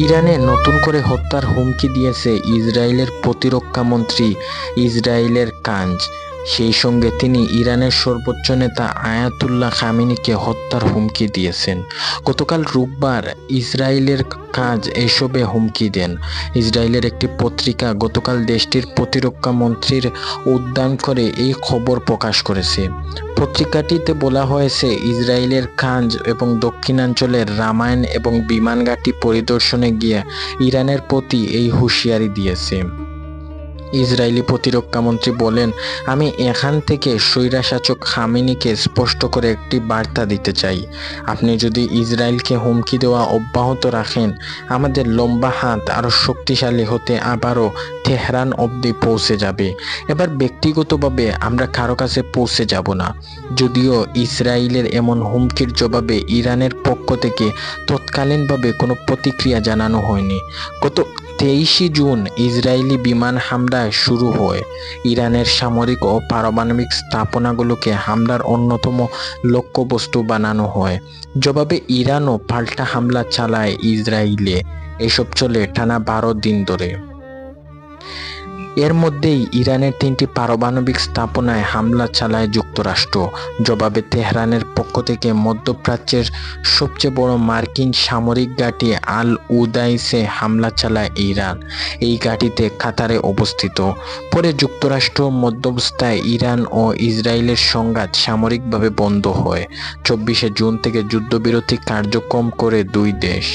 ইরানে নতুন করে হত্যার হুমকি দিয়েছে ইসরায়েলের প্রতিরক্ষা মন্ত্রী ইসরায়েলের কাঞ্জ। সেই সঙ্গে তিনি ইরানের সর্বোচ্চ নেতা আয়াতুল্লাহ খামেনিকে হত্যার হুমকি দিয়েছেন। গতকাল রোববার ইসরায়েলের কাজ এসবে হুমকি দেন। ইসরায়েলের একটি পত্রিকা গতকাল দেশটির প্রতিরক্ষা মন্ত্রীর উদ্যান করে এই খবর প্রকাশ করেছে। পত্রিকাটিতে বলা হয়েছে, ইসরায়েলের কাঞ্জ এবং দক্ষিণাঞ্চলের রামায়ণ এবং বিমান ঘাঁটি পরিদর্শনে গিয়ে ইরানের প্রতি এই হুঁশিয়ারি দিয়েছে। ইসরায়েলি প্রতিরক্ষামন্ত্রী বলেন, আমি এখান থেকে স্বৈরশাসক খামেনিকে স্পষ্ট করে একটি বার্তা দিতে চাই। আপনি যদি ইসরায়েলকে হুমকি দেওয়া অব্যাহত রাখেন, আমাদের লম্বা হাত আরও শক্তিশালী হতে আবারও তেহরান অবধি পৌঁছে যাবে। এবার ব্যক্তিগতভাবে আমরা কারো কাছে পৌঁছে যাব না। যদিও ইসরায়েলের এমন হুমকির জবাবে ইরানের পক্ষ থেকে তৎকালীনভাবে কোনো প্রতিক্রিয়া জানানো হয়নি। গত 23 জুন ইসরায়েলি বিমান হামলায় শুরু হয়। ইরানের সামরিক ও পারমাণবিক স্থাপনাগুলোকে হামলার অন্যতম লক্ষ্যবস্তু বানানো হয়। জবাবে ইরানও পাল্টা হামলা চালায় ইসরায়েলে। এসব চলে টানা 12 দিন ধরে। এর মধ্যেই ইরানের 3টি পারমাণবিক স্থাপনায় হামলা চালায় যুক্তরাষ্ট্র। জবাবে তেহরানের পক্ষ থেকে মধ্যপ্রাচ্যের সবচেয়ে বড় মার্কিন সামরিক ঘাঁটি আল উদাইসে হামলা চালায় ইরান। এই ঘাঁটিতে কাতারে অবস্থিত। পরে যুক্তরাষ্ট্র মধ্যস্থতায় ইরান ও ইসরায়েলের সংঘাত সামরিকভাবে বন্ধ হয়। 24 জুন থেকে যুদ্ধবিরতি কার্যক্রম করে দুই দেশ।